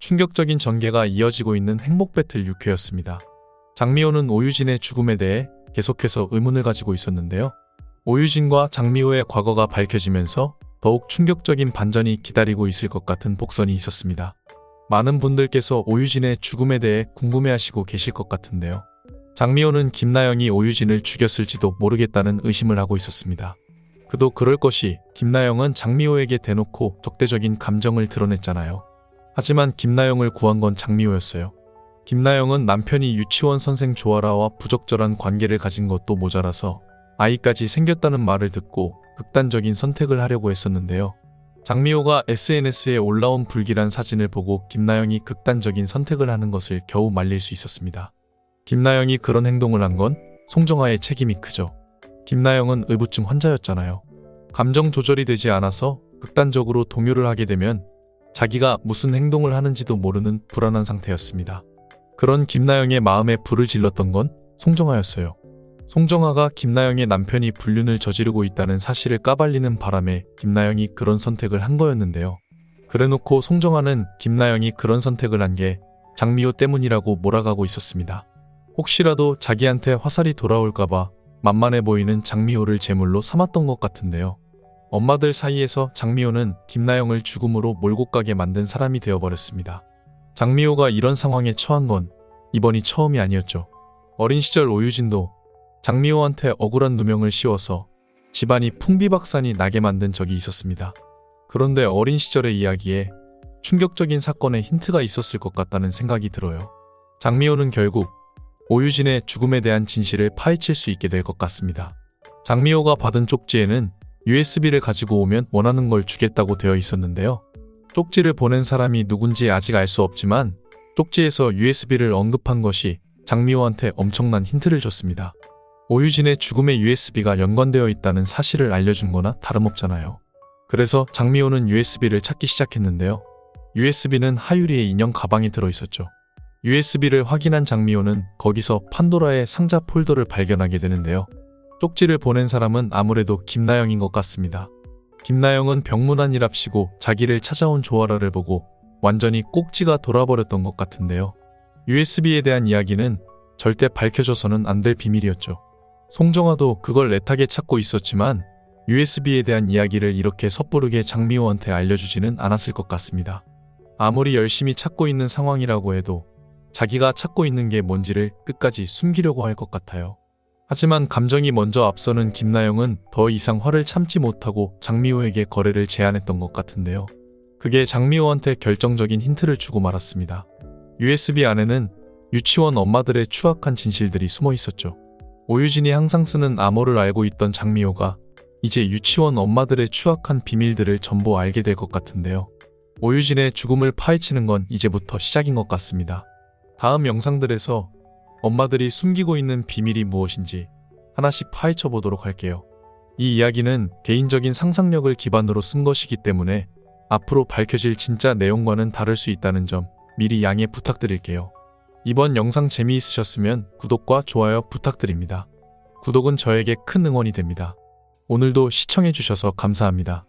충격적인 전개가 이어지고 있는 행복 배틀 6회였습니다. 장미호는 오유진의 죽음에 대해 계속해서 의문을 가지고 있었는데요. 오유진과 장미호의 과거가 밝혀지면서 더욱 충격적인 반전이 기다리고 있을 것 같은 복선이 있었습니다. 많은 분들께서 오유진의 죽음에 대해 궁금해하시고 계실 것 같은데요. 장미호는 김나영이 오유진을 죽였을지도 모르겠다는 의심을 하고 있었습니다. 그도 그럴 것이 김나영은 장미호에게 대놓고 적대적인 감정을 드러냈잖아요. 하지만 김나영을 구한 건 장미호였어요. 김나영은 남편이 유치원 선생 조아라와 부적절한 관계를 가진 것도 모자라서 아이까지 생겼다는 말을 듣고 극단적인 선택을 하려고 했었는데요. 장미호가 SNS에 올라온 불길한 사진을 보고 김나영이 극단적인 선택을 하는 것을 겨우 말릴 수 있었습니다. 김나영이 그런 행동을 한 건 송정아의 책임이 크죠. 김나영은 의부증 환자였잖아요. 감정 조절이 되지 않아서 극단적으로 동요를 하게 되면 자기가 무슨 행동을 하는지도 모르는 불안한 상태였습니다. 그런 김나영의 마음에 불을 질렀던 건 송정아였어요. 송정아가 김나영의 남편이 불륜을 저지르고 있다는 사실을 까발리는 바람에 김나영이 그런 선택을 한 거였는데요. 그래놓고 송정아는 김나영이 그런 선택을 한 게 장미호 때문이라고 몰아가고 있었습니다. 혹시라도 자기한테 화살이 돌아올까봐 만만해 보이는 장미호를 제물로 삼았던 것 같은데요. 엄마들 사이에서 장미호는 김나영을 죽음으로 몰고 가게 만든 사람이 되어버렸습니다. 장미호가 이런 상황에 처한 건 이번이 처음이 아니었죠. 어린 시절 오유진도 장미호한테 억울한 누명을 씌워서 집안이 풍비박산이 나게 만든 적이 있었습니다. 그런데 어린 시절의 이야기에 충격적인 사건에 힌트가 있었을 것 같다는 생각이 들어요. 장미호는 결국 오유진의 죽음에 대한 진실을 파헤칠 수 있게 될 것 같습니다. 장미호가 받은 쪽지에는 USB를 가지고 오면 원하는 걸 주겠다고 되어 있었는데요. 쪽지를 보낸 사람이 누군지 아직 알 수 없지만 쪽지에서 USB를 언급한 것이 장미호한테 엄청난 힌트를 줬습니다. 오유진의 죽음에 USB가 연관되어 있다는 사실을 알려준 거나 다름없잖아요. 그래서 장미호는 USB를 찾기 시작했는데요. USB는 하유리의 인형 가방에 들어있었죠. USB를 확인한 장미호는 거기서 판도라의 상자 폴더를 발견하게 되는데요. 쪽지를 보낸 사람은 아무래도 김나영인 것 같습니다. 김나영은 병문안이랍시고 자기를 찾아온 조아라를 보고 완전히 꼭지가 돌아버렸던 것 같은데요. USB에 대한 이야기는 절대 밝혀져서는 안 될 비밀이었죠. 송정아도 그걸 애타게 찾고 있었지만 USB에 대한 이야기를 이렇게 섣부르게 장미호한테 알려주지는 않았을 것 같습니다. 아무리 열심히 찾고 있는 상황이라고 해도 자기가 찾고 있는 게 뭔지를 끝까지 숨기려고 할 것 같아요. 하지만 감정이 먼저 앞서는 김나영은 더 이상 화를 참지 못하고 장미호에게 거래를 제안했던 것 같은데요. 그게 장미호한테 결정적인 힌트를 주고 말았습니다. USB 안에는 유치원 엄마들의 추악한 진실들이 숨어 있었죠. 오유진이 항상 쓰는 암호를 알고 있던 장미호가 이제 유치원 엄마들의 추악한 비밀들을 전부 알게 될 것 같은데요. 오유진의 죽음을 파헤치는 건 이제부터 시작인 것 같습니다. 다음 영상들에서 엄마들이 숨기고 있는 비밀이 무엇인지 하나씩 파헤쳐 보도록 할게요. 이 이야기는 개인적인 상상력을 기반으로 쓴 것이기 때문에 앞으로 밝혀질 진짜 내용과는 다를 수 있다는 점 미리 양해 부탁드릴게요. 이번 영상 재미있으셨으면 구독과 좋아요 부탁드립니다. 구독은 저에게 큰 응원이 됩니다. 오늘도 시청해주셔서 감사합니다.